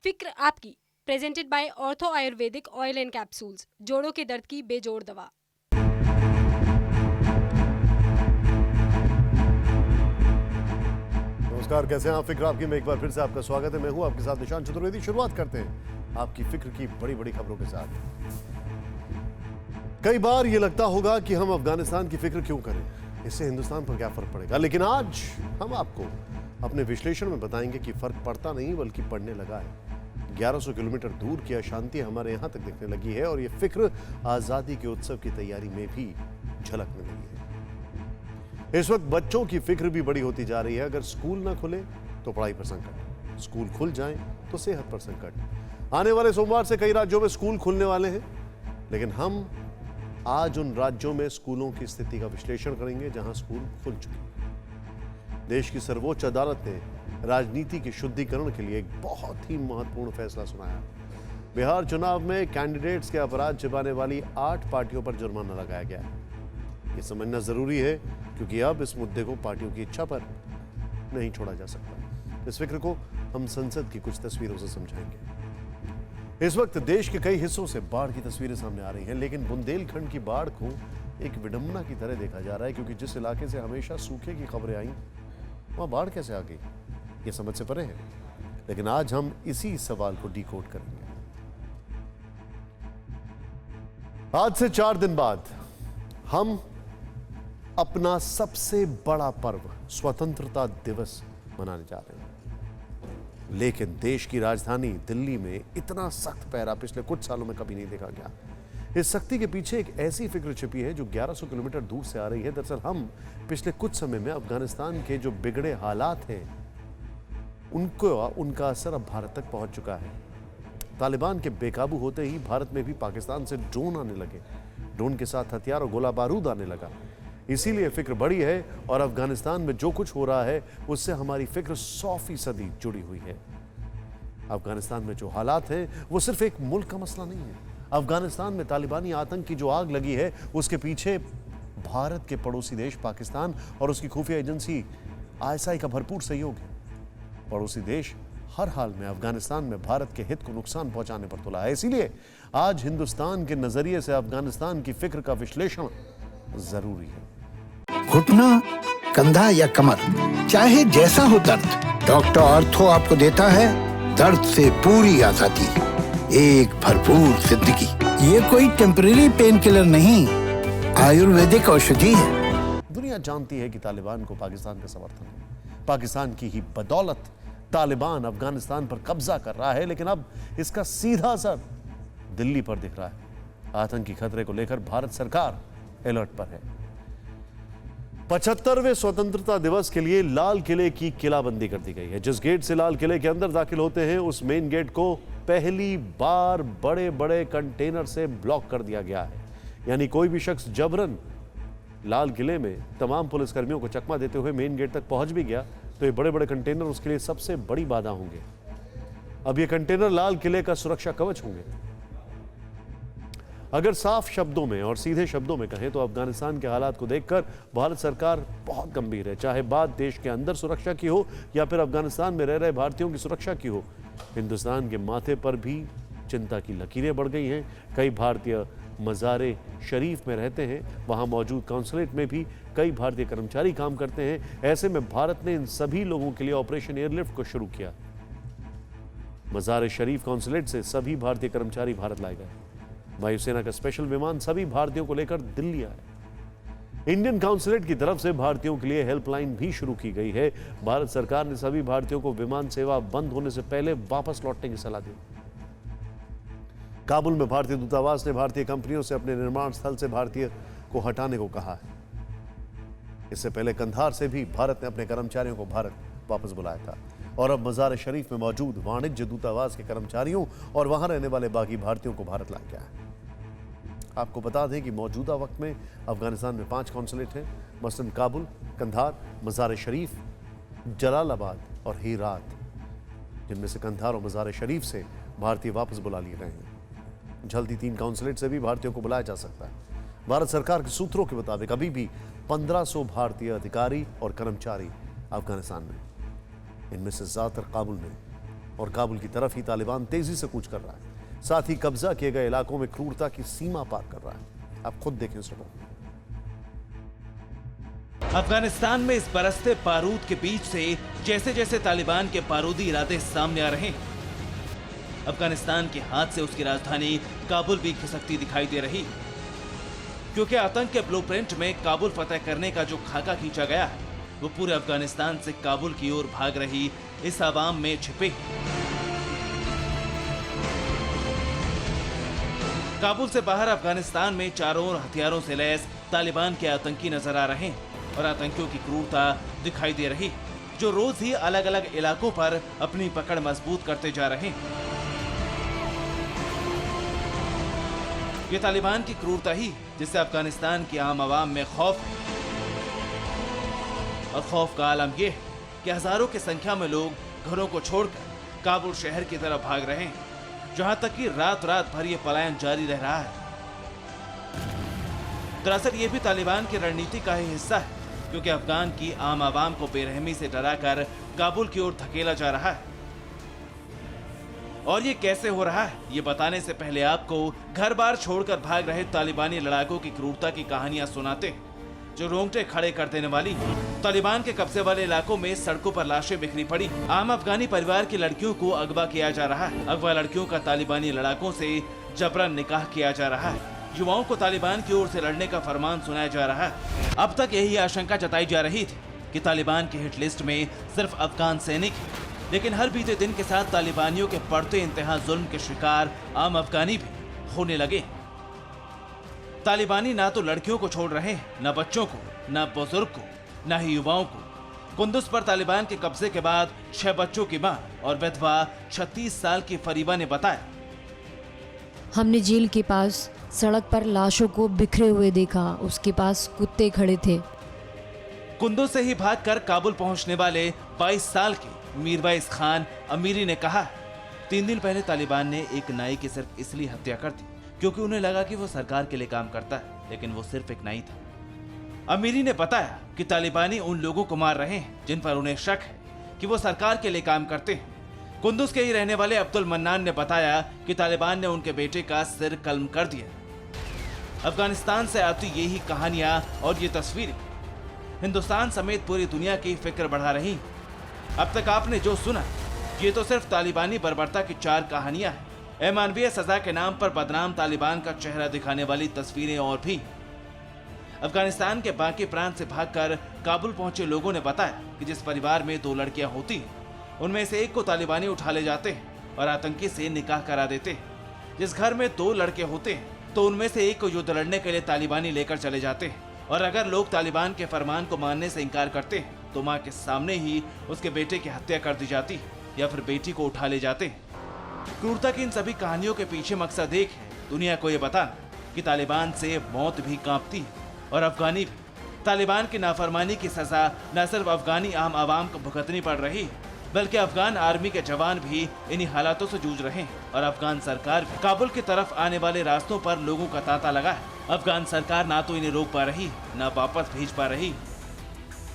फिक्र आपकी, presented by ortho Ayurvedic oil and capsules, जोड़ों के दर्द की बेजोड़ दवा। नमस्कार, कैसे हैं आप? फिक्र आपकी में एक बार फिर से आपका स्वागत है। मैं हूं आपके साथ निशान चतुर्वेदी। शुरुआत करते हैं आपकी फिक्र की बड़ी बड़ी खबरों के साथ। कई बार ये लगता होगा कि हम अफगानिस्तान की फिक्र क्यों करें, इससे हिंदुस्तान पर क्या फर्क पड़ेगा। लेकिन आज हम आपको अपने विश्लेषण में बताएंगे कि फर्क पड़ता नहीं बल्कि पड़ने लगा है। 1100 किलोमीटर दूर की अशांति हमारे यहां तक दिखने लगी है और ये फिक्र आजादी के उत्सव की तैयारी में भी झलकने लगी है। इस वक्त बच्चों की फिक्र भी बड़ी होती जा रही है। अगर स्कूल ना खुले तो पढ़ाई पर संकट, स्कूल खुल जाएं तो सेहत पर संकट। आने वाले सोमवार से कई राज्यों में स्कूल खुलने वाले हैं, लेकिन हम आज उन राज्यों में स्कूलों की स्थिति का विश्लेषण करेंगे जहां स्कूल खुल चुके हैं। देश की सर्वोच्च अदालत ने राजनीति के शुद्धिकरण के लिए एक बहुत ही महत्वपूर्ण फैसला सुनाया। बिहार चुनाव में कैंडिडेट्स के अपराध छिपाने वाली 8 पार्टियों पर जुर्माना लगाया गया है। ये समझना जरूरी है क्योंकि अब इस मुद्दे को पार्टियों की इच्छा पर नहीं छोड़ा जा सकता। इस फिक्र को हम संसद की कुछ तस्वीरों से समझाएंगे। इस वक्त देश के कई हिस्सों से बाढ़ की तस्वीरें सामने आ रही हैं, लेकिन बुंदेलखंड की बाढ़ को एक विडंबना की तरह देखा जा रहा है, क्योंकि जिस इलाके से हमेशा सूखे की खबरें आई वहां बाढ़ कैसे आ गई, ये समझ से परे है। लेकिन आज हम इसी सवाल को डिकोड करेंगे। आज से 4 दिन बाद हम अपना सबसे बड़ा पर्व स्वतंत्रता दिवस मनाने जा रहे हैं। लेकिन देश की राजधानी दिल्ली में इतना सख्त पहरा पिछले कुछ सालों में कभी नहीं देखा गया। इस सख्ती के पीछे एक ऐसी फिक्र छिपी है जो 1100 किलोमीटर दूर से आ रही है। दरअसल हम पिछले कुछ समय में अफगानिस्तान के जो बिगड़े हालात हैं उनका असर अब भारत तक पहुंच चुका है। तालिबान के बेकाबू होते ही भारत में भी पाकिस्तान से ड्रोन आने लगे, ड्रोन के साथ हथियार और गोला बारूद आने लगा। इसीलिए फिक्र बड़ी है और अफगानिस्तान में जो कुछ हो रहा है उससे हमारी फिक्र 100% जुड़ी हुई है। अफगानिस्तान में जो हालात हैं वो सिर्फ एक मुल्क का मसला नहीं है। अफगानिस्तान में तालिबानी आतंक की जो आग लगी है उसके पीछे भारत के पड़ोसी देश पाकिस्तान और उसकी खुफिया एजेंसी ISI का भरपूर सहयोग है। पड़ोसी देश हर हाल में अफगानिस्तान में भारत के हित को नुकसान पहुंचाने पर तुला है। इसीलिए आज हिंदुस्तान के नजरिए से अफगानिस्तान की फिक्र का विश्लेषण जरूरी है। घुटना, कंधा या कमर, चाहे जैसा हो दर्द, डॉक्टर ऑर्थो आपको देता है दर्द से पूरी आजादी, एक भरपूर जिंदगी। ये कोई टेम्परेरी पेन किलर नहीं, आयुर्वेदिक औषधि है। दुनिया जानती है कि तालिबान को पाकिस्तान का समर्थन है। पाकिस्तान की ही बदौलत तालिबान अफगानिस्तान पर कब्जा कर रहा है, लेकिन अब इसका सीधा असर दिल्ली पर दिख रहा है। आतंकी खतरे को लेकर भारत सरकार अलर्ट पर है। 75वें स्वतंत्रता दिवस के लिए लाल किले की किलाबंदी कर दी गई है। जिस गेट से लाल किले के अंदर दाखिल होते हैं उस मेन गेट को पहली बार बड़े बड़े कंटेनर से ब्लॉक कर दिया गया है। यानी कोई भी शख्स जबरन लाल किले में तमाम पुलिसकर्मियों को चकमा देते हुए मेन गेट तक पहुंच भी गया तो ये बड़े बड़े कंटेनर उसके लिए सबसे बड़ी बाधा होंगे। अब ये कंटेनर लाल किले का सुरक्षा कवच होंगे। अगर साफ शब्दों में और सीधे शब्दों में कहें तो अफगानिस्तान के हालात को देखकर भारत सरकार बहुत गंभीर है। चाहे बात देश के अंदर सुरक्षा की हो या फिर अफगानिस्तान में रह रहे भारतीयों की सुरक्षा की हो, हिंदुस्तान के माथे पर भी चिंता की लकीरें बढ़ गई हैं। कई भारतीय मज़ारे शरीफ में रहते हैं, वहां मौजूद कॉन्सुलेट में भी कई भारतीय कर्मचारी काम करते हैं। ऐसे में भारत ने इन सभी लोगों के लिए ऑपरेशन एयरलिफ्ट को शुरू किया। मज़ारे शरीफ कॉन्सुलेट से सभी भारतीय कर्मचारी भारत लाए गए। वायुसेना का स्पेशल विमान सभी भारतीयों को लेकर दिल्ली आए। इंडियन काउंसुलेट की तरफ से भारतीयों के लिए हेल्पलाइन भी शुरू की गई है। भारत सरकार ने सभी भारतीयों को विमान सेवा बंद होने से पहले वापस लौटने की सलाह दी। काबुल में भारतीय दूतावास ने भारतीय कंपनियों से अपने निर्माण स्थल से भारतीय को हटाने को कहा है। इससे पहले कंधार से भी भारत ने अपने कर्मचारियों को भारत वापस बुलाया था और अब मज़ार शरीफ में मौजूद वाणिज्य दूतावास के कर्मचारियों और वहां रहने वाले बाकी भारतीयों को भारत लाया गया है। आपको बता दें कि मौजूदा वक्त में अफगानिस्तान में 5 कॉन्सुलेट हैं, मसलन काबुल, कंधार, मज़ार शरीफ, जलालाबाद और हेरात, जिनमें से कंधार और मज़ार शरीफ से भारतीय वापस बुला लिए गए हैं। जल्दी 3 कॉन्सुलेट से भी भारतीयों को बुलाया जा सकता है। भारत सरकार के सूत्रों के मुताबिक अभी भी 1500 भारतीय अधिकारी और कर्मचारी अफगानिस्तान में, इनमें से ज्यादातर काबुल में। और काबुल की तरफ ही तालिबान तेजी से कूच कर रहा है। साथ ही कब्जा किए गए इलाकों में क्रूरता की सीमा पार कर रहा है। आप खुद देखें इस रिपोर्ट। अफगानिस्तान में इस बरसते बारूद के बीच से जैसे जैसे तालिबान के बारूदी इरादे सामने आ रहे हैं, अफगानिस्तान के हाथ से उसकी राजधानी काबुल भी खिसकती दिखाई दे रही, क्योंकि आतंक के ब्लूप्रिंट में काबुल फतह करने का जो खाका खींचा गया है वो पूरे अफगानिस्तान से काबुल की ओर भाग रही इस आवाम में छिपे। काबुल से बाहर अफगानिस्तान में चारों ओर हथियारों से लैस तालिबान के आतंकी नजर आ रहे हैं और आतंकियों की क्रूरता दिखाई दे रही, जो रोज ही अलग अलग इलाकों पर अपनी पकड़ मजबूत करते जा रहे हैं। ये तालिबान की क्रूरता ही जिससे अफगानिस्तान की आम आवाम में खौफ है, और खौफ का आलम यह है कि हजारों की संख्या में लोग घरों को छोड़कर काबुल शहर की तरफ भाग रहे हैं, जहां तक कि रात रात भर यह पलायन जारी रह रहा है। दरअसल ये भी तालिबान की रणनीति का ही हिस्सा है, क्योंकि अफगान की आम आवाम को बेरहमी से डराकर काबुल की ओर धकेला जा रहा है। और ये कैसे हो रहा है, ये बताने से पहले आपको घर बार छोड़कर भाग रहे तालिबानी लड़ाकों की क्रूरता की कहानियां सुनाते हैं, जो रोंगटे खड़े कर देने वाली। तालिबान के कब्जे वाले इलाकों में सड़कों पर लाशें बिखरी पड़ी। आम अफगानी परिवार की लड़कियों को अगवा किया जा रहा है। अगवा लड़कियों का तालिबानी लड़ाकों से जबरन निकाह किया जा रहा है। युवाओं को तालिबान की ओर से लड़ने का फरमान सुनाया जा रहा है। अब तक यही आशंका जताई जा रही थी कि तालिबान की हिट लिस्ट में सिर्फ अफगान सैनिक हैं, लेकिन हर बीते दिन के साथ तालिबानियों के बढ़ते इंतहा जुल्म के शिकार आम अफगानी भी होने लगे। तालिबानी ना तो लड़कियों को छोड़ रहे हैं, न बच्चों को, न बुजुर्ग को, न ही युवाओं को। कुंदुज पर तालिबान के कब्जे के बाद 6 बच्चों की मां और विधवा 36 साल की फरीबा ने बताया, हमने जेल के पास सड़क पर लाशों को बिखरे हुए देखा, उसके पास कुत्ते खड़े थे। कुंदुज से ही भागकर काबुल पहुंचने वाले 22 साल के मीरवाइज खान अमीरी ने कहा, 3 दिन पहले तालिबान ने एक नाई की सिर्फ इसलिए हत्या कर दी क्योंकि उन्हें लगा कि वो सरकार के लिए काम करता है, लेकिन वो सिर्फ एक नाई था। अमीरी ने बताया कि तालिबानी उन लोगों को मार रहे हैं जिन पर उन्हें शक है कि वो सरकार के लिए काम करते हैं। कुंदुज के ही रहने वाले अब्दुल मन्नान ने बताया कि तालिबान ने उनके बेटे का सिर कलम कर दिया। अफगानिस्तान से आती यही कहानियां और ये तस्वीरें हिंदुस्तान समेत पूरी दुनिया की फिक्र बढ़ा रही। अब तक आपने जो सुना ये तो सिर्फ तालिबानी बर्बरता की 4 कहानियां हैं। मानवीय सजा के नाम पर बदनाम तालिबान का चेहरा दिखाने वाली तस्वीरें और भी। अफगानिस्तान के बाकी प्रांत से भागकर काबुल पहुंचे लोगों ने बताया कि जिस परिवार में 2 लड़कियां होती हैं, उनमें से एक को तालिबानी उठा ले जाते हैं और आतंकी से निकाह करा देते हैं। जिस घर में 2 लड़के होते हैं तो उनमें से एक को युद्ध लड़ने के लिए तालिबानी लेकर चले जाते हैं, और अगर लोग तालिबान के फरमान को मानने से इनकार करते हैं तो माँ के सामने ही उसके बेटे की हत्या कर दी जाती है या फिर बेटी को उठा ले जाते हैं। क्रूरता की इन सभी कहानियों के पीछे मकसद एक है, दुनिया को ये बताना कि तालिबान से मौत भी कांपती है और अफगानी भी। तालिबान की नाफरमानी की सजा न सिर्फ अफगानी आम आवाम को भुगतनी पड़ रही है, बल्कि अफगान आर्मी के जवान भी इन्हीं हालातों से जूझ रहे हैं और अफगान सरकार भी काबुल की तरफ आने वाले रास्तों पर लोगों का तांता लगा है। अफगान सरकार ना तो इन्हें रोक पा रही, ना वापस भेज पा रही।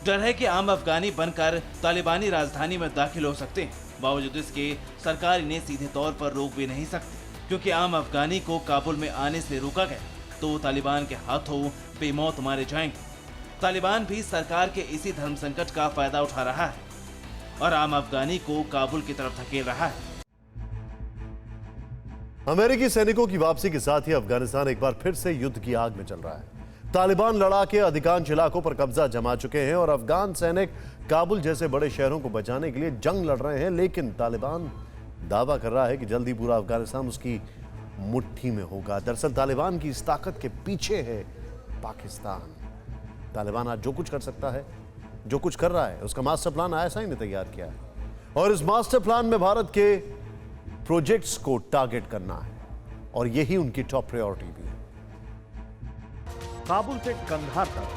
डर है कि आम अफगानी बनकर तालिबानी राजधानी में दाखिल हो सकते हैं। बावजूद इसके सरकार इन्हें सीधे तौर पर रोक भी नहीं सकती, क्योंकि आम अफगानी को काबुल में आने से रोका गया तो तालिबान के हाथों बेमौत मारे जाएंगे। तालिबान भी सरकार के इसी धर्म संकट का फायदा उठा रहा है और आम अफगानी को काबुल की तरफ धकेल रहा है। अमेरिकी सैनिकों की वापसी के साथ ही अफगानिस्तान एक बार फिर से युद्ध की आग में चल रहा है। तालिबान लड़ाके अधिकांश इलाकों पर कब्जा जमा चुके हैं और अफगान सैनिक काबुल जैसे बड़े शहरों को बचाने के लिए जंग लड़ रहे हैं, लेकिन तालिबान दावा कर रहा है कि जल्दी पूरा अफगानिस्तान उसकी मुट्ठी में होगा। दरअसल तालिबान की इस ताकत के पीछे है पाकिस्तान। तालिबान आज जो कुछ कर सकता है, जो कुछ कर रहा है, उसका मास्टर प्लान आईएसआई ने तैयार किया है और इस मास्टर प्लान में भारत के प्रोजेक्ट्स को टारगेट करना है और यही उनकी टॉप प्रायोरिटी भी है। काबुल से कंधार तक,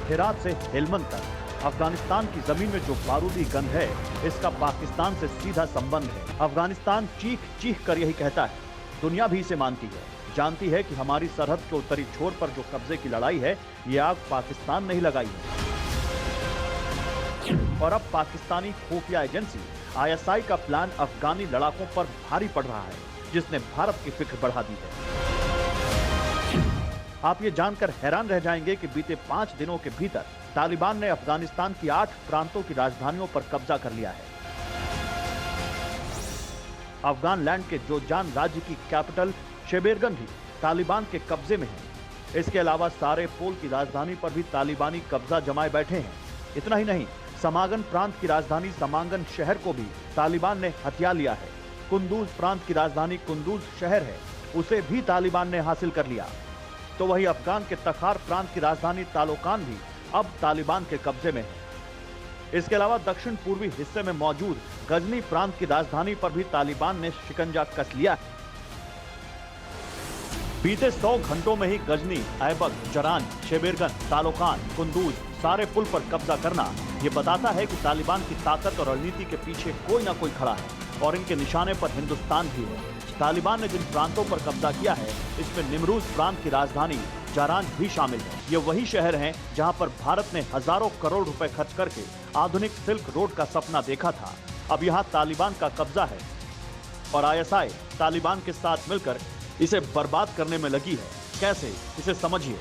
हेरात से हेलमंद तक, अफगानिस्तान की जमीन में जो बारूदी गंध है, इसका पाकिस्तान से सीधा संबंध है। अफगानिस्तान चीख चीख कर यही कहता है, दुनिया भी इसे मानती है, जानती है कि हमारी सरहद के उत्तरी छोर पर जो कब्जे की लड़ाई है, ये आग पाकिस्तान नहीं लगाई है। और अब पाकिस्तानी खुफिया एजेंसी आईएसआई का प्लान अफगानी लड़ाकों पर भारी पड़ रहा है, जिसने भारत की फिक्र बढ़ा दी है। आप ये जानकर हैरान रह जाएंगे कि बीते 5 दिनों के भीतर तालिबान ने अफगानिस्तान की 8 प्रांतों की राजधानियों पर कब्जा कर लिया है। अफगान लैंड के जोजान राज्य की कैपिटल शेबेरगन भी तालिबान के कब्जे में है। इसके अलावा सारे पोल की राजधानी पर भी तालिबानी कब्जा जमाए बैठे हैं। इतना ही नहीं, समागन प्रांत की राजधानी समांगन शहर को भी तालिबान ने हथिया लिया है। कुंदूज प्रांत की राजधानी कुंदूज शहर है, उसे भी तालिबान ने हासिल कर लिया। तो वही अफगान के तखार प्रांत की राजधानी तालोकान भी अब तालिबान के कब्जे में है। इसके अलावा दक्षिण पूर्वी हिस्से में मौजूद गजनी प्रांत की राजधानी पर भी तालिबान ने शिकंजा कस लिया है। बीते 100 घंटों में ही गजनी, ऐबक, जरान, शेबेरगन, तालोकान, कुंदूज सारे पुल पर कब्जा करना ये बताता है कि तालिबान की ताकत और रणनीति के पीछे कोई ना कोई खड़ा है और इनके निशाने पर हिंदुस्तान भी है। तालिबान ने जिन प्रांतों पर कब्जा किया है, इसमें निमरूज प्रांत की राजधानी जारान भी शामिल है। ये वही शहर हैं जहां पर भारत ने हजारों करोड़ रुपए खर्च करके आधुनिक सिल्क रोड का सपना देखा था। अब यहां तालिबान का कब्जा है और आईएसआई तालिबान के साथ मिलकर इसे बर्बाद करने में लगी है। कैसे, इसे समझिए।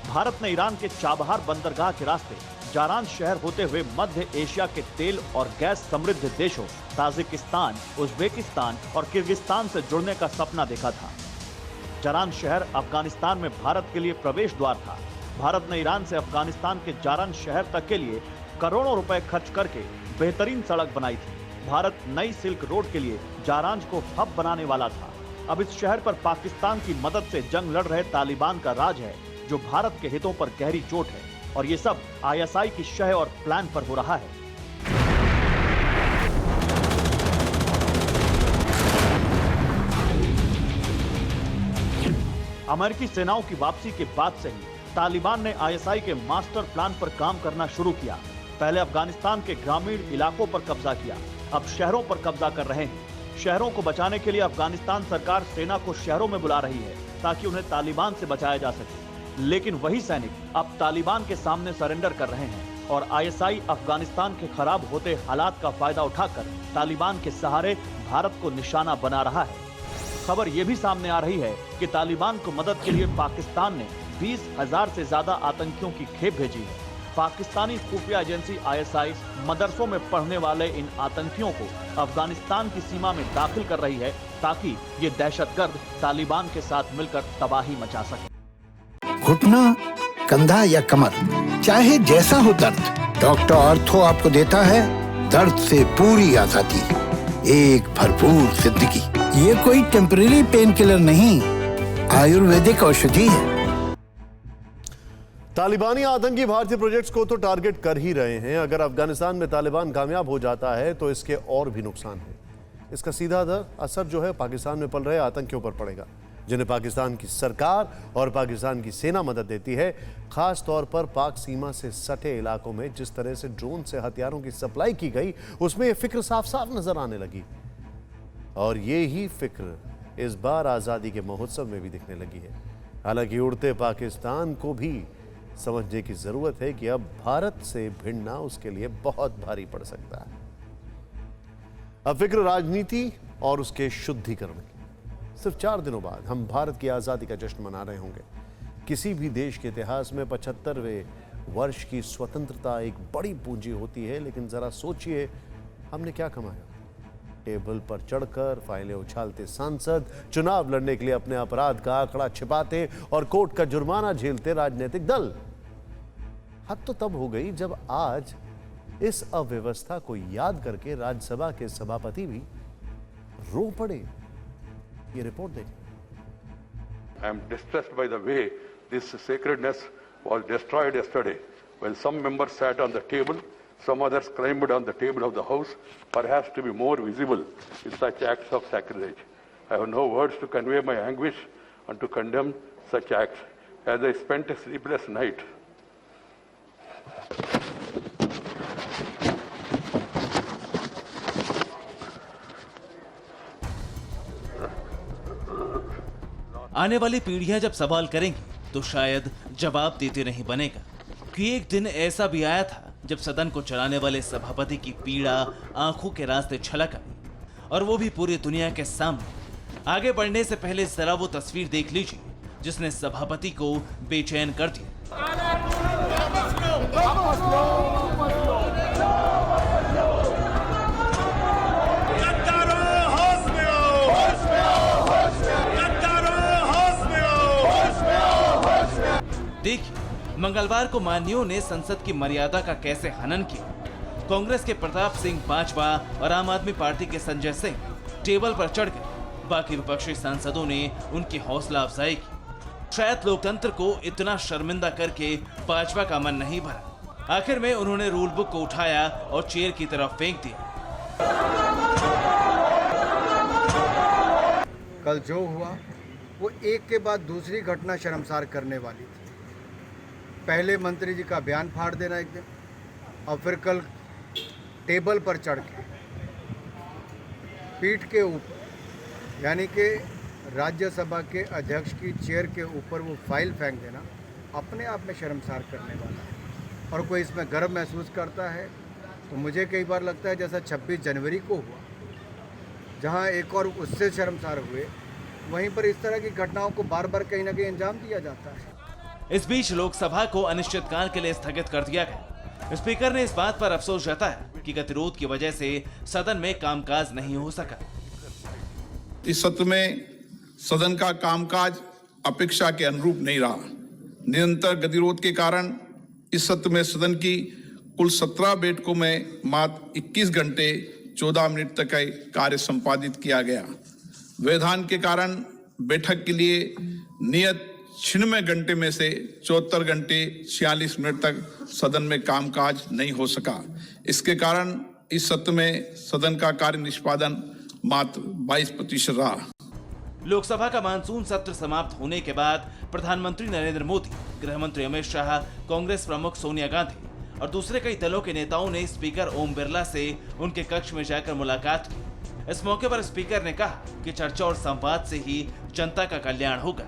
भारत ने ईरान के चाबहार बंदरगाह के रास्ते जारान शहर होते हुए मध्य एशिया के तेल और गैस समृद्ध देशों ताजिकिस्तान, उज्बेकिस्तान और किर्गिस्तान से जुड़ने का सपना देखा था। जारान शहर अफगानिस्तान में भारत के लिए प्रवेश द्वार था। भारत ने ईरान से अफगानिस्तान के जारान शहर तक के लिए करोड़ों रुपए खर्च करके बेहतरीन सड़क बनाई थी। भारत नई सिल्क रोड के लिए जारान को हब बनाने वाला था। अब इस शहर पर पाकिस्तान की मदद से जंग लड़ रहे तालिबान का राज है, जो भारत के हितों पर गहरी चोट है। और ये सब आईएसआई की शह और प्लान पर हो रहा है। अमेरिकी सेनाओं की वापसी के बाद से ही तालिबान ने आईएसआई के मास्टर प्लान पर काम करना शुरू किया। पहले अफगानिस्तान के ग्रामीण इलाकों पर कब्जा किया, अब शहरों पर कब्जा कर रहे हैं। शहरों को बचाने के लिए अफगानिस्तान सरकार सेना को शहरों में बुला रही है ताकि उन्हें तालिबान से बचाया जा सके। लेकिन वही सैनिक अब तालिबान के सामने सरेंडर कर रहे हैं और आईएसआई अफगानिस्तान के खराब होते हालात का फायदा उठाकर तालिबान के सहारे भारत को निशाना बना रहा है। खबर यह भी सामने आ रही है कि तालिबान को मदद के लिए पाकिस्तान ने 20,000 से ज्यादा आतंकियों की खेप भेजी है। पाकिस्तानी खुफिया एजेंसी आईएसआई मदरसों में पढ़ने वाले इन आतंकियों को अफगानिस्तान की सीमा में दाखिल कर रही है ताकि ये दहशतगर्द तालिबान के साथ मिलकर तबाही मचा सके। घुटना, कंधा या कमर, चाहे जैसा हो दर्द, डॉक्टर ऑर्थो आपको देता है दर्द से पूरी आजादी, एक भरपूर जिंदगी। ये कोई टेम्परेरी पेन किलर नहीं, आयुर्वेदिक औषधि है। तालिबानी आतंकी भारतीय प्रोजेक्ट्स को तो टारगेट कर ही रहे हैं। अगर अफगानिस्तान में तालिबान कामयाब हो जाता है तो इसके और भी नुकसान है। इसका सीधा असर जो है पाकिस्तान में पल रहे आतंकियों पर पड़ेगा, जिन्हें पाकिस्तान की सरकार और पाकिस्तान की सेना मदद देती है। खास तौर पर पाक सीमा से सटे इलाकों में जिस तरह से ड्रोन से हथियारों की सप्लाई की गई, उसमें यह फिक्र साफ साफ नजर आने लगी। और ये ही फिक्र इस बार आज़ादी के महोत्सव में भी दिखने लगी है। हालांकि उड़ते पाकिस्तान को भी समझने की जरूरत है कि अब भारत से भिड़ना उसके लिए बहुत भारी पड़ सकता है। अब फिक्र राजनीति और उसके शुद्धिकरण की। सिर्फ 4 दिनों बाद हम भारत की आज़ादी का जश्न मना रहे होंगे। किसी भी देश के इतिहास में 75वें वर्ष की स्वतंत्रता एक बड़ी पूंजी होती है, लेकिन जरा सोचिए हमने क्या कमाया। टेबल पर चढ़कर फाइलें उछालते सांसद, चुनाव लड़ने के लिए अपने अपराध का आंकड़ा छिपाते और कोर्ट का जुर्माना झेलते राजनीतिक दल। हद तो तब हो गई जब आज इस अव्यवस्था को याद करके राज्यसभा के सभापति भी रो पड़े। ये रिपोर्ट देखें। I am distressed by the way this sacredness was destroyed yesterday. When some members sat on the table, some others climbed on the table of the House, perhaps to be more visible in such acts of sacrilege. I have no words to convey my anguish and to condemn such acts. As I spent a sleepless night, आने वाली पीढ़ियां जब सवाल करेंगी तो शायद जवाब देते नहीं बनेगा कि एक दिन ऐसा भी आया था जब सदन को चलाने वाले सभापति की पीड़ा आंखों के रास्ते छलक आई, और वो भी पूरी दुनिया के सामने। आगे बढ़ने से पहले जरा वो तस्वीर देख लीजिए जिसने सभापति को बेचैन कर दिया। देखिए, मंगलवार को मान्यों ने संसद की मर्यादा का कैसे हनन किया। कांग्रेस के प्रताप सिंह बाजवा और आम आदमी पार्टी के संजय सिंह टेबल पर चढ़ गए। बाकी विपक्षी सांसदों ने उनकी हौसला अफजाई की। शायद लोकतंत्र को इतना शर्मिंदा करके बाजवा का मन नहीं भरा। आखिर में उन्होंने रूल बुक को उठाया और चेयर की तरफ फेंक दिया। कल जो हुआ वो एक के बाद दूसरी घटना शर्मसार करने वाली थी। पहले मंत्री जी का बयान फाड़ देना एक दिन, और फिर कल टेबल पर चढ़ के पीठ के ऊपर, यानी कि राज्यसभा के अध्यक्ष की चेयर के ऊपर वो फाइल फेंक देना अपने आप में शर्मसार करने वाला है। और कोई इसमें गर्व महसूस करता है तो मुझे कई बार लगता है जैसा 26 जनवरी को हुआ, जहां एक और उससे शर्मसार हुए, वहीं पर इस तरह की घटनाओं को बार बार कहीं ना कहीं अंजाम दिया जाता है। इस बीच लोकसभा को अनिश्चितकाल के लिए स्थगित कर दिया गया। स्पीकर ने इस बात पर अफसोस जताया कि गतिरोध की वजह से सदन में कामकाज नहीं हो सका। इस सत्र में सदन का कामकाज अपेक्षा के अनुरूप नहीं रहा। निरंतर गतिरोध के कारण इस सत्र में सदन की कुल 17 बैठकों में मात्र 21 घंटे 14 मिनट तक कार्य संपादित किया गया। व्यवधान के कारण बैठक के लिए नियत 96 घंटे में से 74 घंटे 46 मिनट तक सदन में कामकाज नहीं हो सका। इसके कारण इस सत्र में सदन का कार्य निष्पादन मात्र 22% रहा। लोकसभा का मानसून सत्र समाप्त होने के बाद प्रधानमंत्री नरेंद्र मोदी, गृह मंत्री अमित शाह, कांग्रेस प्रमुख सोनिया गांधी और दूसरे कई दलों के नेताओं ने स्पीकर ओम बिरला से उनके कक्ष में जाकर मुलाकात की। इस मौके पर स्पीकर ने कहा कि चर्चा और संवाद से ही जनता का कल्याण होगा।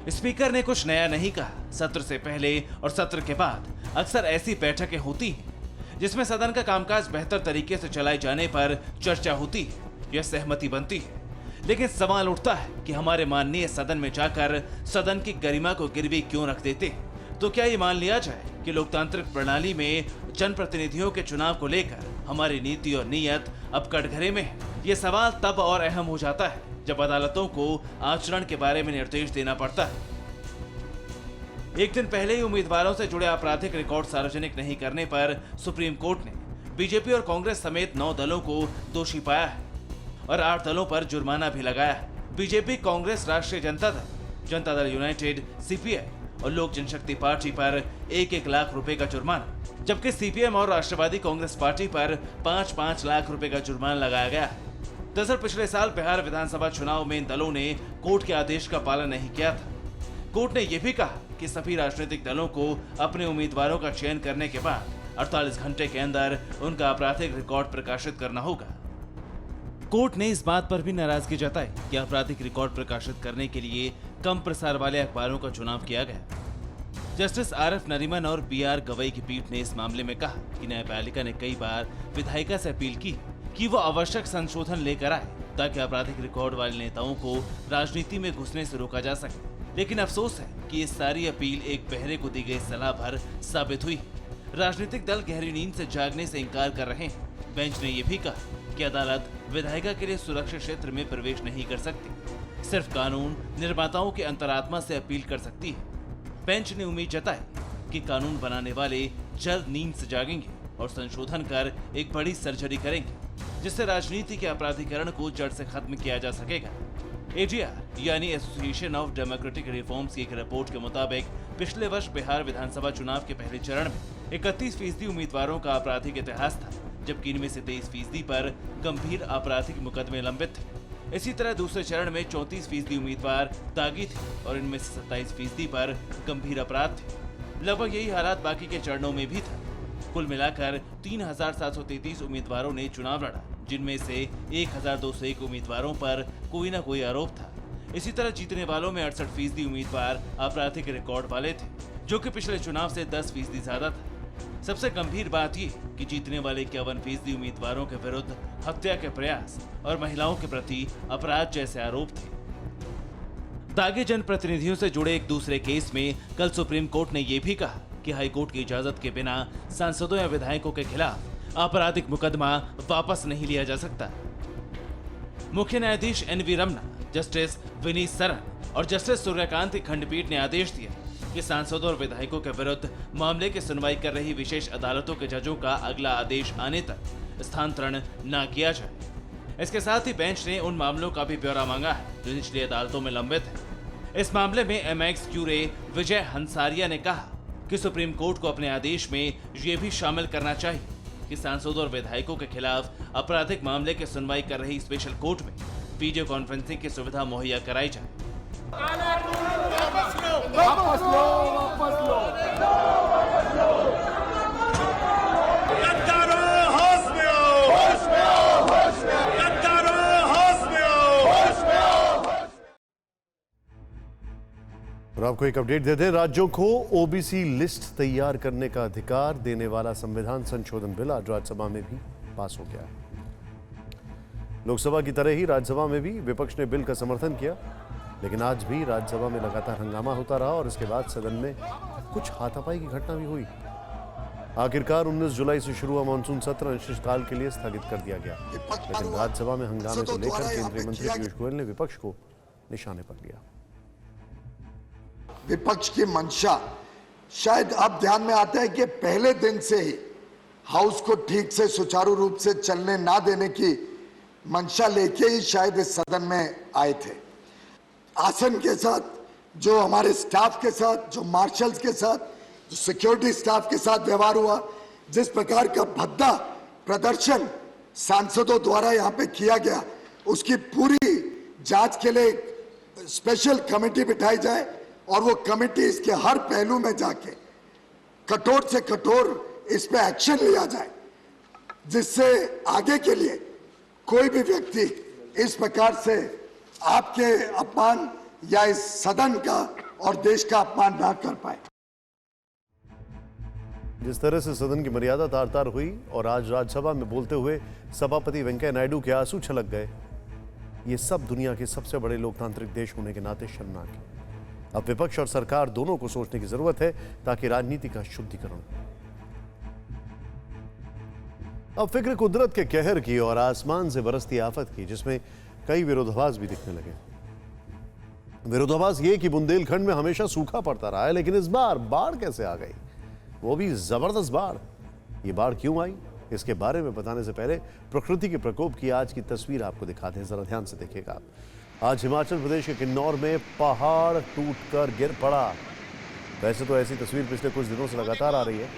स्पीकर ने कुछ नया नहीं कहा। सत्र से पहले और सत्र के बाद अक्सर ऐसी बैठकें होती हैं जिसमें सदन का कामकाज बेहतर तरीके से चलाए जाने पर चर्चा होती है या सहमति बनती है। लेकिन सवाल उठता है कि हमारे माननीय सदन में जाकर सदन की गरिमा को गिरवी क्यों रख देते हैं? तो क्या ये मान लिया जाए कि लोकतांत्रिक प्रणाली में जनप्रतिनिधियों के चुनाव को लेकर हमारी नीति और नीयत अब कटघरे में है? ये सवाल तब और अहम हो जाता है जब अदालतों को आचरण के बारे में निर्देश देना पड़ता है। एक दिन पहले ही उम्मीदवारों से जुड़े आपराधिक रिकॉर्ड सार्वजनिक नहीं करने पर सुप्रीम कोर्ट ने बीजेपी और कांग्रेस समेत 9 दलों को दोषी पाया है और 8 दलों पर जुर्माना भी लगाया है। बीजेपी, कांग्रेस, राष्ट्रीय जनता दल यूनाइटेड, सीपीआई और लोक जनशक्ति पार्टी पर 1-1 लाख रुपए का जुर्माना, जबकि सीपीएम और राष्ट्रवादी कांग्रेस पार्टी पर 5-5 लाख रुपए का जुर्माना लगाया गया है। दरअसल पिछले साल बिहार विधानसभा चुनाव में इन दलों ने कोर्ट के आदेश का पालन नहीं किया था। कोर्ट ने यह भी कहा कि सभी राजनीतिक दलों को अपने उम्मीदवारों का चयन करने के बाद 48 घंटे के अंदर उनका आपराधिक रिकॉर्ड प्रकाशित करना होगा। कोर्ट ने इस बात पर भी नाराजगी जताई कि आपराधिक रिकॉर्ड प्रकाशित करने के लिए कम प्रसार वाले अखबारों का चुनाव किया गया। जस्टिस आरएफ नरीमन और बीआर गवई की पीठ ने इस मामले में कहा कि न्यायपालिका ने कई बार विधायिका से अपील की कि वो आवश्यक संशोधन लेकर आए ताकि आपराधिक रिकॉर्ड वाले नेताओं को राजनीति में घुसने से रोका जा सके। लेकिन अफसोस है कि ये सारी अपील एक बहरे को दी गई सलाह भर साबित हुई। राजनीतिक दल गहरी नींद से जागने से इंकार कर रहे हैं। बेंच ने यह भी कहा कि अदालत विधायिका के लिए सुरक्षित क्षेत्र में प्रवेश नहीं कर सकती, सिर्फ कानून निर्माताओं के अंतरात्मा से अपील कर सकती है। बेंच ने उम्मीद जताई कि कानून बनाने वाले जल्द नींद से जागेंगे और संशोधन कर एक बड़ी सर्जरी करेंगे जिससे राजनीति के अपराधीकरण को जड़ से खत्म किया जा सकेगा। एडीआर यानी एसोसिएशन ऑफ डेमोक्रेटिक रिफॉर्म्स की एक रिपोर्ट के मुताबिक पिछले वर्ष बिहार विधानसभा चुनाव के पहले चरण में 31% उम्मीदवारों का आपराधिक इतिहास था, जबकि इनमें से 23% पर गंभीर आपराधिक मुकदमे लंबित थे। इसी तरह दूसरे चरण में 34% उम्मीदवार दागी थे और इनमें से 27% पर गंभीर अपराध थे। लगभग यही हालात बाकी के चरणों में भी था। कुल मिलाकर 3733 उम्मीदवारों ने चुनाव लड़ा, जिनमें से 1201 उम्मीदवारों पर कोई न कोई आरोप था। इसी तरह जीतने वालों में 68% उम्मीदवार आपराधिक रिकॉर्ड वाले थे, जो कि पिछले चुनाव से 10% ज्यादा था। सबसे गंभीर बात ये कि जीतने वाले 51% उम्मीदवारों के विरुद्ध हत्या के प्रयास और महिलाओं के प्रति अपराध जैसे आरोप थे। दागी जनप्रतिनिधियों से जुड़े एक दूसरे केस में कल सुप्रीम कोर्ट ने यह भी कहा कि हाईकोर्ट की इजाजत के बिना सांसदों या विधायकों के खिलाफ आपराधिक मुकदमा वापस नहीं लिया जा सकता। मुख्य न्यायाधीश NV रमना, जस्टिस विनीत सरन और जस्टिस सूर्यकांत की खंडपीठ ने आदेश दिया कि सांसदों और विधायकों के विरुद्ध मामले की सुनवाई कर रही विशेष अदालतों के जजों का अगला आदेश आने तक स्थानांतरण न किया जाए। इसके साथ ही बेंच ने उन मामलों का भी ब्यौरा मांगा है जो निचली अदालतों में लंबित है। इस मामले में MX क्यूरे विजय हंसारिया ने कहा कि सुप्रीम कोर्ट को अपने आदेश में ये भी शामिल करना चाहिए कि सांसदों और विधायकों के खिलाफ आपराधिक मामले की सुनवाई कर रही स्पेशल कोर्ट में वीडियो कॉन्फ्रेंसिंग की सुविधा मुहैया कराई जाए। और आपको एक अपडेट देते हैं। राज्यों को OBC लिस्ट तैयार करने का अधिकार देने वाला संविधान संशोधन बिल आज राज्यसभा में भी पास हो गया है। लोकसभा की तरह ही राज्यसभा में भी विपक्ष ने बिल का समर्थन किया, लेकिन आज भी राज्यसभा में लगातार हंगामा होता रहा और इसके बाद सदन में कुछ हाथापाई की घटना भी हुई। आखिरकार 19 जुलाई से शुरू हुआ मानसून सत्र अनिश्चितकाल के लिए स्थगित कर दिया गया, लेकिन राज्यसभा में हंगामे को लेकर केंद्रीय मंत्री पीयूष गोयल ने विपक्ष को निशाने पर लिया। विपक्ष की मंशा शायद अब ध्यान में आता है कि पहले दिन से ही हाउस को ठीक से सुचारू रूप से चलने ना देने की मंशा लेके ही शायद इस सदन में आए थे। आसन के साथ, जो हमारे स्टाफ के साथ, जो मार्शल्स के साथ, जो सिक्योरिटी स्टाफ के साथ व्यवहार हुआ, जिस प्रकार का भद्दा प्रदर्शन सांसदों द्वारा यहाँ पे किया गया, उसकी पूरी जांच के लिए स्पेशल कमेटी बिठाई जाए और वो कमेटी इसके हर पहलू में जाके कठोर से कठोर इस पे एक्शन लिया जाए, जिससे आगे के लिए कोई भी व्यक्ति इस प्रकार से आपके अपमान या इस सदन का और देश का अपमान ना कर पाए। जिस तरह से सदन की मर्यादा तार तार हुई और आज राज्यसभा में बोलते हुए सभापति वेंकैया नायडू के आंसू छलक गए, ये सब दुनिया के सबसे बड़े लोकतांत्रिक देश होने के नाते शर्मनाक है। अब विपक्ष और सरकार दोनों को सोचने की जरूरत है ताकि राजनीति का शुद्धिकरण हो। अब फिक्र कुदरत के कहर की और आसमान से बरसती आफत की, जिसमें कई विरोधाभास भी दिखने लगे। विरोधाभास ये कि बुंदेलखंड में हमेशा सूखा पड़ता रहा है, लेकिन इस बार बाढ़ कैसे आ गई, वो भी जबरदस्त बाढ़। ये बाढ़ क्यों आई, इसके बारे में बताने से पहले प्रकृति के प्रकोप की आज की तस्वीर आपको दिखाते हैं, जरा ध्यान से देखिएगा। आज हिमाचल प्रदेश के किन्नौर में पहाड़ टूटकर गिर पड़ा। वैसे तो ऐसी तस्वीर पिछले कुछ दिनों से लगातार आ रही है,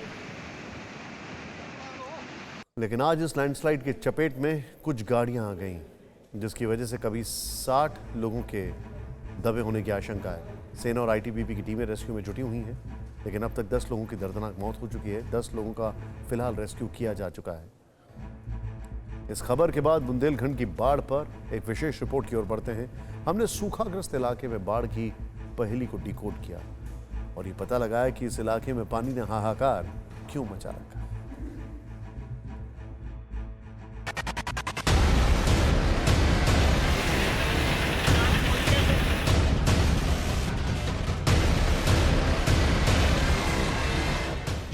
लेकिन आज इस लैंडस्लाइड के चपेट में कुछ गाड़ियां आ गईं, जिसकी वजह से कभी 60 लोगों के दबे होने की आशंका है। सेना और ITBP की टीमें रेस्क्यू में जुटी हुई हैं, लेकिन अब तक 10 लोगों की दर्दनाक मौत हो चुकी है। 10 लोगों का फिलहाल रेस्क्यू किया जा चुका है। इस खबर के बाद बुंदेलखंड की बाढ़ पर एक विशेष रिपोर्ट की ओर बढ़ते हैं। हमने सूखाग्रस्त इलाके में बाढ़ की पहेली को डिकोड किया और ये पता लगाया कि इस इलाके में पानी ने हाहाकार क्यों मचा रखा।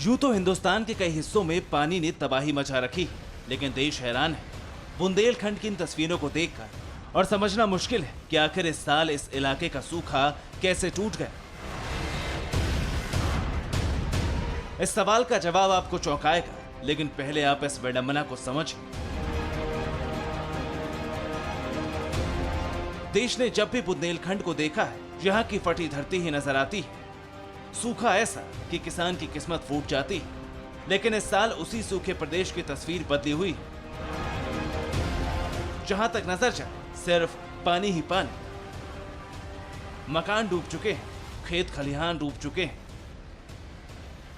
यूं तो हिंदुस्तान के कई हिस्सों में पानी ने तबाही मचा रखी, लेकिन देश हैरान है बुंदेलखंड की इन तस्वीरों को देखकर और समझना मुश्किल है कि आखिर इस साल इस इलाके का सूखा कैसे टूट गया। इस सवाल का जवाब आपको चौंकाएगा, लेकिन पहले आप इस विडंबना को समझें। देश ने जब भी बुंदेलखंड को देखा है, यहाँ की फटी धरती ही नजर आती है। सूखा ऐसा कि किसान की किस्मत फूट जाती है, लेकिन इस साल उसी सूखे प्रदेश की तस्वीर बदली हुई। जहां तक नजर जाए सिर्फ पानी ही पानी। मकान डूब चुके हैं, खेत खलिहान डूब चुके हैं।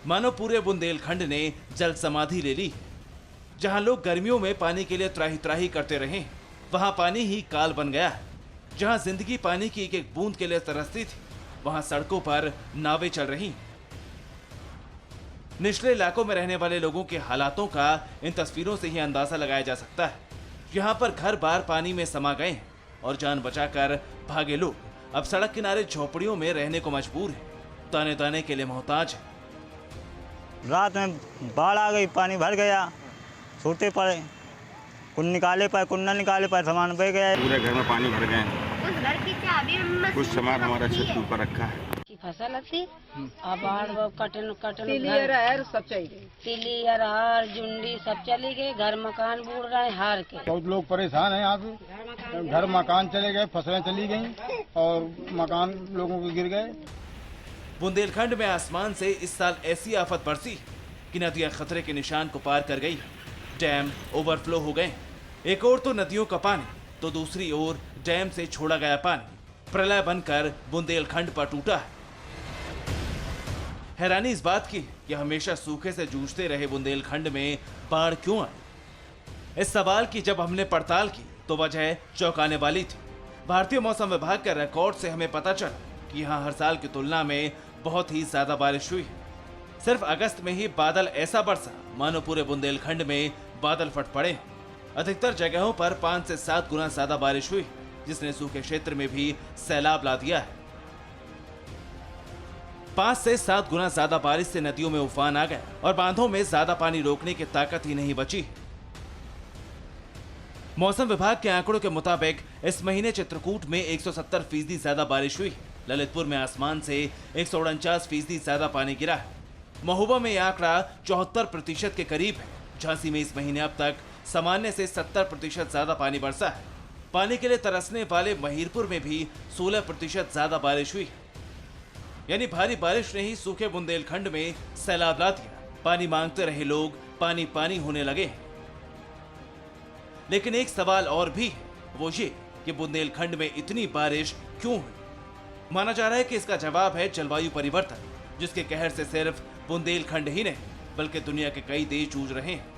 मानो पूरे बुंदेलखंड ने जल समाधि ले ली। जहां लोग गर्मियों में पानी के लिए त्राही त्राही करते रहे, वहां पानी ही काल बन गया है। जहां जिंदगी पानी की एक एक बूंद के लिए तरसती थी, वहां सड़कों पर नावें चल रही। निचले इलाकों में रहने वाले लोगों के हालातों का इन तस्वीरों से ही अंदाजा लगाया जा सकता है। यहाँ पर घर बार पानी में समा गए हैं और जान बचाकर भागे लोग अब सड़क किनारे झोपड़ियों में रहने को मजबूर हैं, ताने ताने के लिए मोहताज हैं। रात में बाढ़ आ गई, पानी भर गया, सोते पड़े, कुछ निकाले पाए, कुछ न निकाले पाए, सामान बह गया। पूरे घर में पानी भर गए, कुछ सामान हमारा छत के ऊपर रखा है। फसल थी अब बाढ़ कटन सब चली गई, तिली अरहर जुंडी सब चली गई, घर मकान बूढ़ रहे हार के। बहुत लोग परेशान हैं यहाँ पे, घर मकान चले गए, फसलें चली गई और मकान लोगों के गिर गए। बुंदेलखंड में आसमान से इस साल ऐसी आफत बरसी कि नदियां खतरे के निशान को पार कर गई। डैम ओवरफ्लो हो गए। एक ओर तो नदियों का पानी तो दूसरी ओर डैम से छोड़ा गया पानी प्रलय बनकर बुंदेलखंड पर टूटा है। हैरानी इस बात की कि हमेशा सूखे से जूझते रहे बुंदेलखंड में बाढ़ क्यों आई। इस सवाल की जब हमने पड़ताल की तो वजह चौंकाने वाली थी। भारतीय मौसम विभाग के रिकॉर्ड से हमें पता चला कि यहाँ हर साल की तुलना में बहुत ही ज्यादा बारिश हुई है। सिर्फ अगस्त में ही बादल ऐसा बरसा मानो पूरे बुंदेलखंड में बादल फट पड़े। अधिकतर जगहों पर 5 से 7 गुना ज्यादा बारिश हुई, जिसने सूखे क्षेत्र में भी सैलाब ला दिया है। 5 से 7 गुना ज्यादा बारिश से नदियों में उफान आ गया और बांधों में ज्यादा पानी रोकने की ताकत ही नहीं बची। मौसम विभाग के आंकड़ों के मुताबिक इस महीने चित्रकूट में 170% ज्यादा बारिश हुई। ललितपुर में आसमान से 149% ज्यादा पानी गिरा है। महोबा में यह आंकड़ा 74% के करीब है। झांसी में इस महीने अब तक सामान्य से 70% ज्यादा पानी बरसा है। पानी के लिए तरसने वाले महिरपुर में भी 16% ज्यादा बारिश हुई। यानी भारी बारिश ने ही सूखे बुंदेलखंड में सैलाब ला दिया। पानी मांगते रहे लोग पानी पानी होने लगे। लेकिन एक सवाल और भी है, वो ये कि बुंदेलखंड में इतनी बारिश क्यों हुई। माना जा रहा है कि इसका जवाब है जलवायु परिवर्तन, जिसके कहर से सिर्फ बुंदेलखंड ही नहीं बल्कि दुनिया के कई देश जूझ रहे हैं।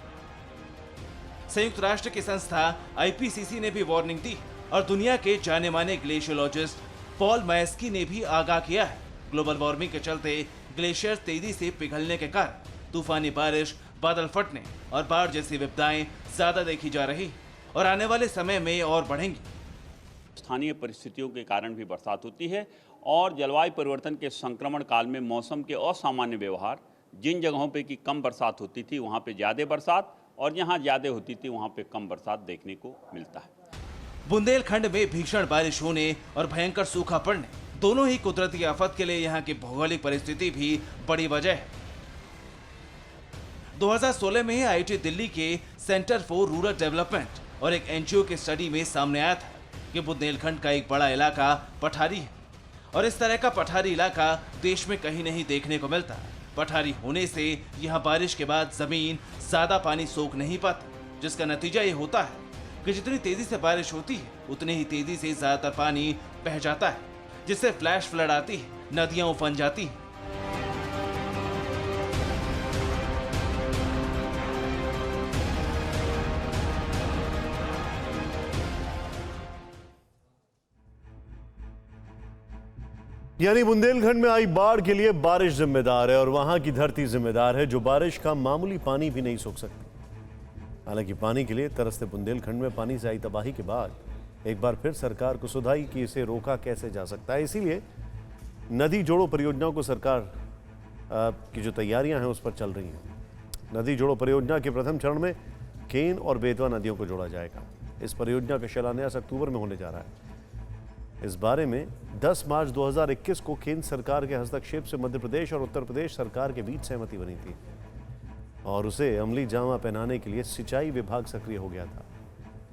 संयुक्त राष्ट्र की संस्था IPCC ने भी वार्निंग दी और दुनिया के जाने माने ग्लेशियोलॉजिस्ट पॉल मैस्की ने भी आगाह किया है। ग्लोबल वार्मिंग के चलते ग्लेशियर तेजी से पिघलने के कारण तूफानी बारिश, बादल फटने और बाढ़ जैसी विपदाएं ज्यादा देखी जा रही और आने वाले समय में और बढ़ेंगी। स्थानीय परिस्थितियों के कारण भी बरसात होती है और जलवायु परिवर्तन के संक्रमण काल में मौसम के असामान्य व्यवहार, जिन जगहों पे कि कम बरसात होती थी वहाँ पे ज़्यादा बरसात और जहाँ ज़्यादा होती थी वहाँ पे कम बरसात देखने को मिलता है। बुंदेलखंड में भीषण बारिश होने और भयंकर सूखा पड़ने, दोनों ही कुदरती आफत के लिए यहाँ की भौगोलिक परिस्थिति भी बड़ी वजह है। 2016 में IIT दिल्ली के सेंटर फॉर रूरल डेवलपमेंट और एक NGO के स्टडी में सामने आया था कि बुंदेलखंड का एक बड़ा इलाका पठारी है और इस तरह का पठारी इलाका देश में कहीं नहीं देखने को मिलता। पठारी होने से यहाँ बारिश के बाद जमीन ज्यादा पानी सोख नहीं पाती, जिसका नतीजा ये होता है कि जितनी तेजी से बारिश होती है उतनी ही तेजी से ज्यादातर पानी बह जाता है, जिससे फ्लैश फ्लड आती है, नदियां उफन जाती हैं। यानी बुंदेलखंड में आई बाढ़ के लिए बारिश जिम्मेदार है और वहां की धरती जिम्मेदार है, जो बारिश का मामूली पानी भी नहीं सोख सकती। हालांकि पानी के लिए तरसते बुंदेलखंड में पानी से आई तबाही के बाद एक बार फिर सरकार को सुधाई कि इसे रोका कैसे जा सकता है। इसीलिए नदी जोड़ो परियोजनाओं को सरकार की जो तैयारियां हैं उस पर चल रही हैं। नदी जोड़ो परियोजना के प्रथम चरण में केन और बेतवा नदियों को जोड़ा जाएगा। इस परियोजना का शिलान्यास अक्टूबर में होने जा रहा है। इस बारे में 10 मार्च 2021 को केंद्र सरकार के हस्तक्षेप से मध्य प्रदेश और उत्तर प्रदेश सरकार के बीच सहमति बनी थी और उसे अमली जामा पहनाने के लिए सिंचाई विभाग सक्रिय हो गया था।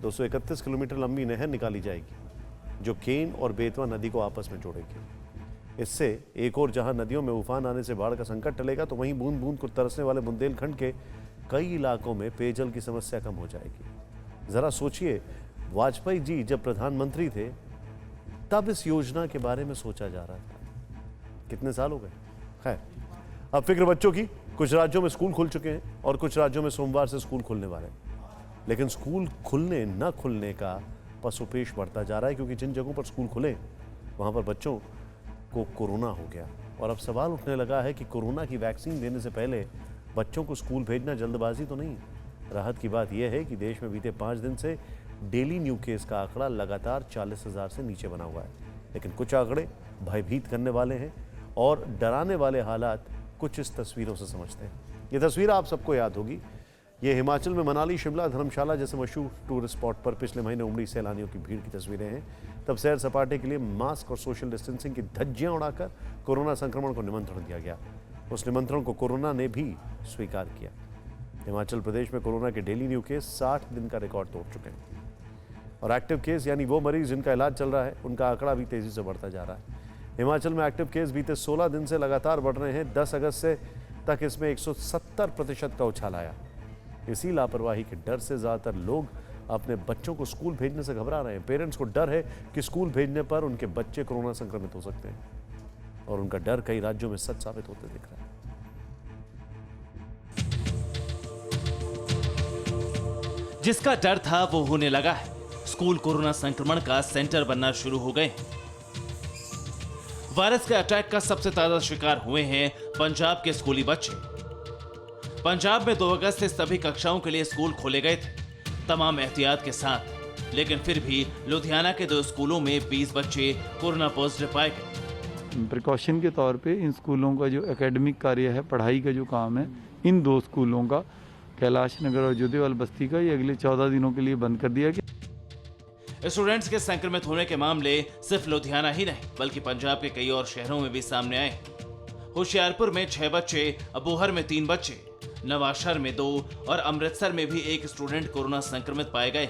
231 किलोमीटर लंबी नहर निकाली जाएगी जो केन और बेतवा नदी को आपस में जोड़ेगी। इससे एक और जहां नदियों में उफान आने से बाढ़ का संकट टलेगा, तो वहीं बूंद बूंद को तरसने वाले बुंदेलखंड के कई इलाकों में पेयजल की समस्या कम हो जाएगी। जरा सोचिए, वाजपेयी जी जब प्रधानमंत्री थे तब इस योजना के बारे में सोचा जा रहा था। कितने साल हो गए। खैर, अब फिक्र बच्चों की। कुछ राज्यों में स्कूल खुल चुके हैं और कुछ राज्यों में सोमवार से स्कूल खुलने वाले हैं। लेकिन स्कूल खुलने न खुलने का पसोपेश बढ़ता जा रहा है, क्योंकि जिन जगहों पर स्कूल खुले वहां पर बच्चों को कोरोना हो गया और अब सवाल उठने लगा है कि कोरोना की वैक्सीन देने से पहले बच्चों को स्कूल भेजना जल्दबाजी तो नहीं। राहत की बात यह है कि देश में बीते 5 दिन से डेली न्यू केस का आंकड़ा लगातार 40,000 से नीचे बना हुआ है। लेकिन कुछ आंकड़े भयभीत करने वाले हैं और डराने वाले हालात कुछ इस तस्वीरों से समझते हैं। ये तस्वीर आप सबको याद होगी। ये हिमाचल में मनाली, शिमला, धर्मशाला जैसे मशहूर टूरिस्ट स्पॉट पर पिछले महीने उमड़ी सैलानियों की भीड़ की तस्वीरें हैं। तब सैर सपाटे के लिए मास्क और सोशल डिस्टेंसिंग की धज्जियां उड़ाकर कोरोना संक्रमण को निमंत्रण दिया गया। उस निमंत्रण को कोरोना ने भी स्वीकार किया। हिमाचल प्रदेश में कोरोना के डेली न्यू केस 60 दिन का रिकॉर्ड तोड़ चुके हैं और एक्टिव केस यानी वो मरीज जिनका इलाज चल रहा है, उनका आंकड़ा भी तेजी से बढ़ता जा रहा है। हिमाचल में एक्टिव केस बीते 16 दिन से लगातार बढ़ रहे हैं। 10 अगस्त से तक इसमें 170% का उछाल आया। इसी लापरवाही के डर से ज़्यादातर लोग अपने बच्चों को स्कूल भेजने से घबरा रहे हैं। पेरेंट्स को डर है कि स्कूल भेजने पर उनके बच्चे कोरोना संक्रमित हो सकते हैं और उनका डर कई राज्यों में सच साबित होते दिख रहा है। जिसका डर था वो होने लगा है। स्कूल कोरोना संक्रमण का सेंटर बनना शुरू हो गए। वायरस के अटैक का सबसे ज्यादा शिकार हुए हैं पंजाब के स्कूली बच्चे। पंजाब में 2 अगस्त से सभी कक्षाओं के लिए स्कूल खोले गए थे, तमाम एहतियात के साथ। लेकिन फिर भी लुधियाना के 2 स्कूलों में 20 बच्चे कोरोना पॉजिटिव पाए गए। प्रिकॉशन के तौर पे इन स्कूलों का जो एकेडमिक कार्य है, पढ़ाई का जो काम है, इन 2 स्कूलों का, कैलाश नगर और जोधेवाल बस्ती का, ये अगले 14 दिनों के लिए बंद कर दिया गया। स्टूडेंट्स के संक्रमित होने के मामले सिर्फ लुधियाना ही नहीं बल्कि पंजाब के कई और शहरों में भी सामने आए। होशियारपुर में 6 बच्चे, अबोहर में 3 बच्चे, नवाशहर में 2 और अमृतसर में भी 1 स्टूडेंट कोरोना संक्रमित पाए गए।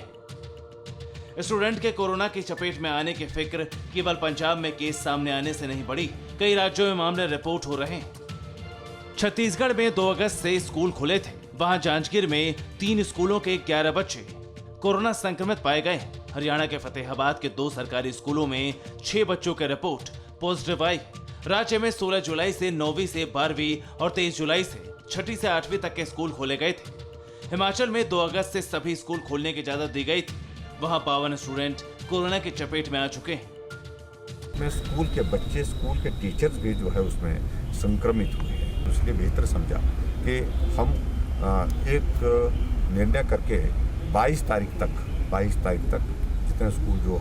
स्टूडेंट के कोरोना की चपेट में आने की फिक्र केवल पंजाब में केस सामने आने से नहीं बढ़ी, कई राज्यों में मामले रिपोर्ट हो रहे हैं। छत्तीसगढ़ में 2 अगस्त से स्कूल खुले थे। वहां जांजगीर में 3 स्कूलों के 11 बच्चे कोरोना संक्रमित पाए गए। हरियाणा के फतेहाबाद के 2 सरकारी स्कूलों में 6 बच्चों के रिपोर्ट पॉजिटिव आई। राज्य में 16 जुलाई से 9वीं से 12वीं और 23 जुलाई से 6ठी से 8वीं तक के स्कूल खोले गए थे। हिमाचल में 2 अगस्त से सभी स्कूल खोलने की इजाजत दी गई थी। वहां 52 स्टूडेंट कोरोना की चपेट में आ चुके हैं। स्कूल के बच्चे, स्कूल के टीचर्स भी जो है उसमें संक्रमित हुए हैं। इसलिए बेहतर समझा कि हम एक निर्णय करके 22 तारीख तक जितने स्कूल जो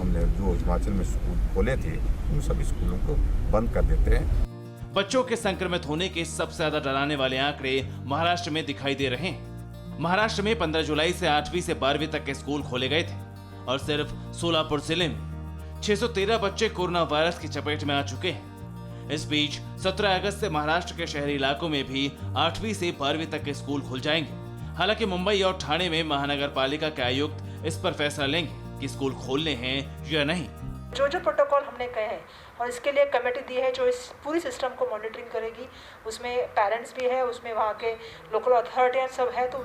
हिमाचल में स्कूल खोले थे उन सभी स्कूलों को बंद कर देते हैं। बच्चों के संक्रमित होने के सबसे ज्यादा डराने वाले आंकड़े महाराष्ट्र में दिखाई दे रहे हैं। महाराष्ट्र में 15 जुलाई से 8वीं से 12वीं तक के स्कूल खोले गए थे और सिर्फ सोलापुर जिले में 613 बच्चे कोरोना वायरस की चपेट में आ चुके हैं। इस बीच 17 अगस्त से महाराष्ट्र के शहरी इलाकों में भी 8वीं से 12वीं तक के स्कूल खुल जाएंगे। हालांकि मुंबई और ठाणे में महानगर पालिका के आयुक्त इस पर फैसला लेंगे कि स्कूल खोलने हैं या नहीं। जो प्रोटोकॉल हमने कहे हैं और इसके लिए कमेटी दी है जो इस पूरी सिस्टम को मॉनिटरिंग करेगी, उसमें पेरेंट्स भी है, उसमें वहाँ के लोकल अथॉरिटी सब है। तो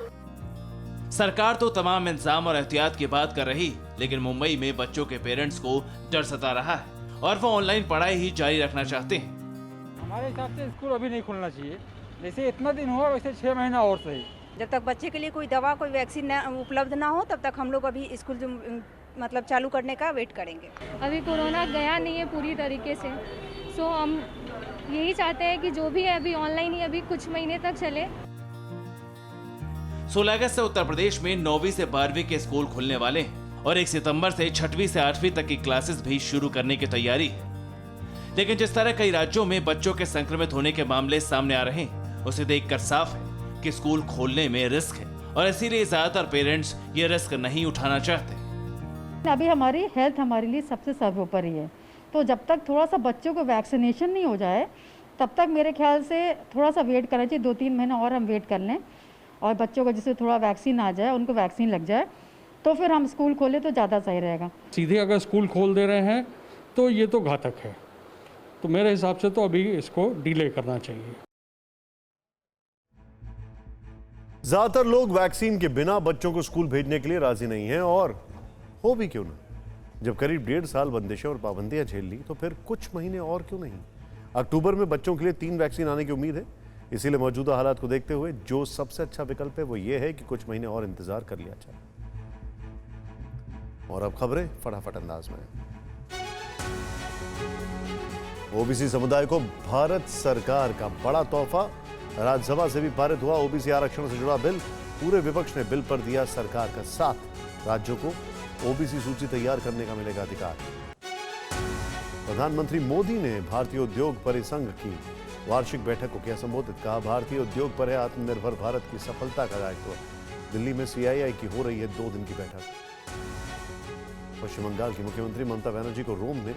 सरकार तो तमाम इंतजाम और एहतियात की बात कर रही, लेकिन मुंबई में बच्चों के पेरेंट्स को डर सता रहा है और वो ऑनलाइन पढ़ाई ही जारी रखना चाहते हैं। हमारे हिसाब से स्कूल अभी नहीं खुलना चाहिए। जैसे इतना दिन हुआ वैसे 6 महीना और सही। जब तक बच्चे के लिए कोई दवा, कोई वैक्सीन उपलब्ध ना हो तब तक हम लोग अभी स्कूल मतलब चालू करने का वेट करेंगे। अभी कोरोना गया नहीं है पूरी तरीके से, सो हम यही चाहते हैं कि जो भी है अभी ऑनलाइन ही अभी कुछ महीने तक चले। 16 अगस्त से उत्तर प्रदेश में 9वीं से 12वीं के स्कूल खुलने वाले हैं और 1 सितंबर से 6वीं से 8वीं तक की क्लासेस भी शुरू करने की तैयारी है। लेकिन जिस तरह कई राज्यों में बच्चों के संक्रमित होने के मामले सामने आ रहे हैं, उसे देखकर साफ है कि स्कूल खोलने में रिस्क है और इसीलिए ज्यादातर पेरेंट्स ये रिस्क नहीं उठाना चाहते। अभी हमारी हेल्थ हमारे लिए सबसे सर्वोपरि है, तो जब तक थोड़ा सा बच्चों को वैक्सीनेशन नहीं हो जाए तब तक मेरे ख्याल से थोड़ा सा वेट करना चाहिए। 2-3 महीना और हम वेट कर लें और बच्चों को जिससे थोड़ा वैक्सीन आ जाए, उनको वैक्सीन लग जाए, तो फिर हम स्कूल खोलें तो ज़्यादा सही रहेगा। सीधे अगर स्कूल खोल दे रहे हैं तो ये तो घातक है, तो मेरे हिसाब से तो अभी इसको डिले करना चाहिए। ज्यादातर लोग वैक्सीन के बिना बच्चों को स्कूल भेजने के लिए राजी नहीं हैं, और हो भी क्यों ना। जब करीब 1.5 साल बंदिशें और पाबंदियां झेल ली तो फिर कुछ महीने और क्यों नहीं। अक्टूबर में बच्चों के लिए 3 वैक्सीन आने की उम्मीद है। इसीलिए मौजूदा हालात को देखते हुए जो सबसे अच्छा विकल्प है वो ये है कि कुछ महीने और इंतजार कर लिया जाए। और अब खबरें फटाफट अंदाज में। ओबीसी समुदाय को भारत सरकार का बड़ा तोहफा। राज्यसभा से भी पारित हुआ ओबीसी आरक्षण से जुड़ा बिल। पूरे विपक्ष ने बिल पर दिया सरकार का साथ। राज्यों को ओबीसी सूची तैयार करने का मिलेगा अधिकार। प्रधानमंत्री मोदी ने भारतीय उद्योग परिसंघ की वार्षिक बैठक को किया संबोधित। कहा, भारतीय उद्योग पर है आत्मनिर्भर भारत की सफलता का दायित्व। दिल्ली में सीआईआई की हो रही है 2 दिन की बैठक। पश्चिम बंगाल की मुख्यमंत्री ममता बनर्जी को रोम में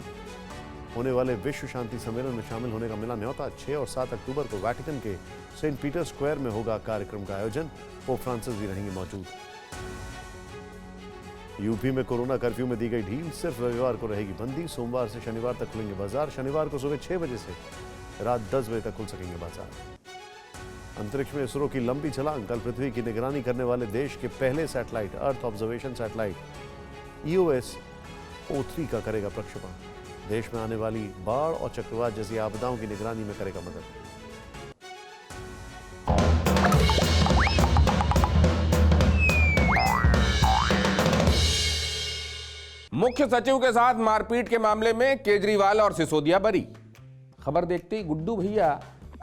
होने वाले विश्व शांति सम्मेलन में शामिल होने का मिला न्योता। 6 और 7 अक्टूबर को वैटिकन के सेंट पीटर स्क्वायर में होगा कार्यक्रम का आयोजन। पोप फ्रांसिस भी रहेंगे मौजूद। यूपी में कोरोना कर्फ्यू में दी गई ढील। सिर्फ रविवार को रहेगी बंदी। सोमवार से शनिवार तक खुलेंगे बाजार। शनिवार को सुबह 6 बजे से रात 10 बजे तक खुल सकेंगे बाजार। अंतरिक्ष में इसरो की लंबी छलांग। कल पृथ्वी की निगरानी करने वाले देश के पहले satellite earth observation satellite EOS-03 का करेगा प्रक्षेपण। देश में आने वाली बाढ़ और चक्रवात जैसी आपदाओं की निगरानी में करेगा मदद। मुख्य सचिव के साथ मारपीट के मामले में केजरीवाल और सिसोदिया बरी। खबर देखते ही गुड्डू भैया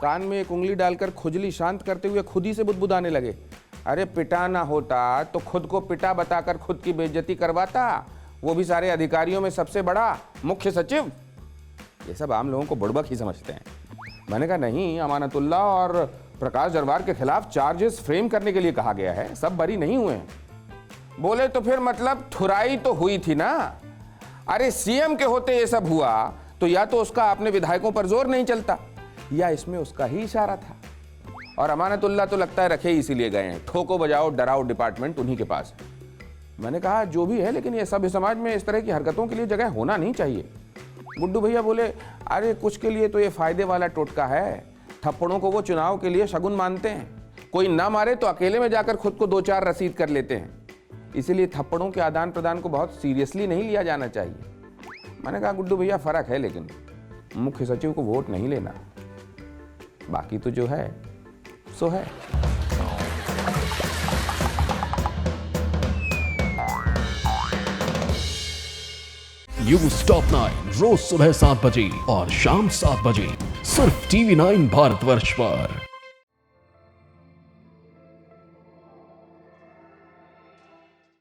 कान में एक उंगली डालकर खुजली शांत करते हुए खुद ही से बुदबुदाने लगे। अरे पिटा ना होता तो खुद को पिटा बताकर खुद की बेइज्जती करवाता, वो भी सारे अधिकारियों में सबसे बड़ा मुख्य सचिव। ये सब आम लोगों को बुड़बक ही समझते हैं। मैंने कहा नहीं, अमानतुल्लाह और प्रकाश जरवार के खिलाफ चार्जेस फ्रेम करने के लिए कहा गया है, सब बरी नहीं हुए हैं। बोले तो फिर मतलब थुराई तो हुई थी ना। अरे सीएम के होते ये सब हुआ तो या तो उसका अपने विधायकों पर जोर नहीं चलता या इसमें उसका ही इशारा था। और अमानतुल्लाह तो लगता है रखे ही इसीलिए गए हैं। ठोको बजाओ डराओ डिपार्टमेंट उन्हीं के पास है। मैंने कहा जो भी है, लेकिन ये सभ्य समाज में इस तरह की हरकतों के लिए जगह होना नहीं चाहिए। गुड्डू भैया बोले अरे कुछ के लिए तो ये फायदे वाला टोटका है। थप्पड़ों को वो चुनाव के लिए शगुन मानते हैं। कोई ना मारे तो अकेले में जाकर खुद को 2-4 रसीद कर लेते हैं। इसीलिए थप्पड़ों के आदान प्रदान को बहुत सीरियसली नहीं लिया जाना चाहिए। मैंने कहा गुड्डू भैया फर्क है, लेकिन मुख्य सचिव को वोट नहीं लेना, बाकी तो जो है सो है। न्यूज़ टॉप 9 रोज सुबह 7 बजे और शाम 7 बजे सिर्फ TV9 भारतवर्ष पर।